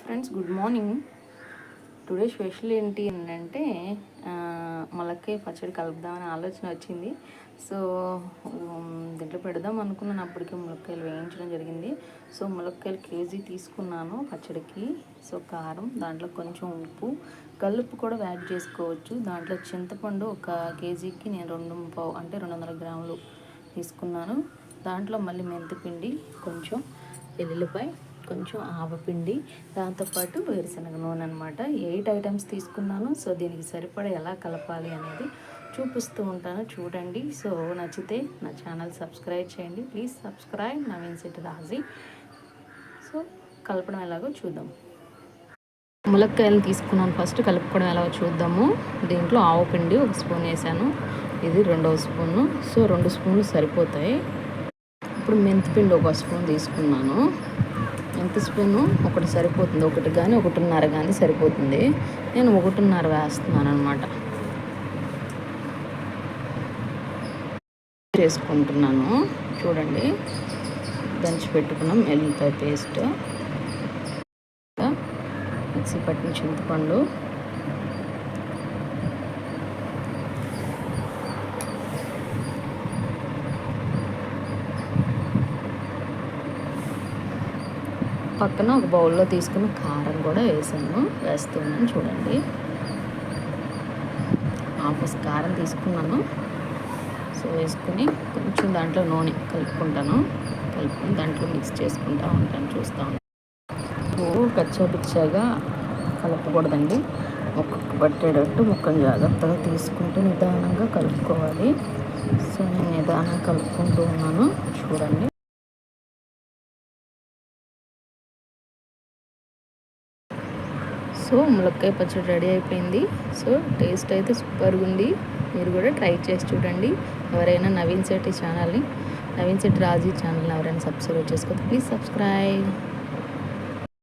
Friends, good morning. Today special ఏంటి అంటే ములక్కాయ పచ్చడి కలుపుదామని ఆలోచన వచ్చింది. సో దీంట్లో పెడదాం అనుకున్నాను. అప్పటికే ములక్కాయలు వేయించడం జరిగింది. సో ములక్కాయలు కేజీ తీసుకున్నాను పచ్చడికి. సో కారం, దాంట్లో కొంచెం ఉప్పు, కలుపు కూడా యాడ్ చేసుకోవచ్చు. దాంట్లో చింతపండు ఒక కేజీకి నేను 2 అంటే 200 గ్రాములు తీసుకున్నాను. దాంట్లో మళ్ళీ మెంతిపిండి, కొంచెం ఎల్లుల్లిపాయ, కొంచెం ఆవపిండి, దాంతోపాటు వేరుశనగ నూనె అనమాట. 8 ఐటమ్స్ తీసుకున్నాను. సో దీనికి సరిపడా ఎలా కలపాలి అనేది చూపిస్తూ ఉంటాను, చూడండి. సో నచ్చితే నా ఛానల్ సబ్స్క్రైబ్ చేయండి. Please subscribe Naveen Shetty Raji. So కలపడం ఎలాగో చూద్దాం. ములక్కాయలు తీసుకున్నాను. ఫస్ట్ కలుపుకోవడం ఎలాగో చూద్దాము. దీంట్లో ఆవపిండి 1 స్పూన్ వేసాను, ఇది 2వ స్పూను. సో 2 స్పూన్లు సరిపోతాయి. ఇప్పుడు మెంతిపిండి 1 స్పూన్ తీసుకున్నాను. మెంతి స్పూను ఒకటి సరిపోతుంది, ఒకటి కానీ 1.5 కానీ సరిపోతుంది. నేను 1.5 వేస్తున్నాను అనమాట. చేసుకుంటున్నాను, చూడండి. దంచి పెట్టుకున్నాం ఎల్లుల్లిపాయ పేస్ట్, మిక్సీ పట్టిన చింతపండు, పక్కన ఒక బౌల్లో తీసుకున్న కారం కూడా వేస్తున్నాను, చూడండి. హాఫ్ కారం తీసుకున్నాను. సో వేసుకుని కొంచెం దాంట్లో నూనె కలుపుకుని దాంట్లో మిక్స్ చేసుకుంటూ ఉంటాను, చూస్తూ ఉంటాను. కచ్చాపిచ్చాగా కలపకూడదండి. ముక్కకు పట్టేటట్టు ముక్కను జాగ్రత్తగా తీసుకుంటూ నిదానంగా కలుపుకోవాలి. సో నేను నిదానంగా కలుపుకుంటూ ఉన్నాను, చూడండి. సో ములక్కాయ పచ్చడి రెడీ అయిపోయింది. సో టేస్ట్ అయితే సూపర్గా ఉంది. మీరు కూడా ట్రై చేసి చూడండి. ఎవరైనా నవీన్ శెట్టి రాజీ ఛానల్ని ఎవరైనా సబ్స్క్రైబ్ చేసుకోవద్దు. Please subscribe.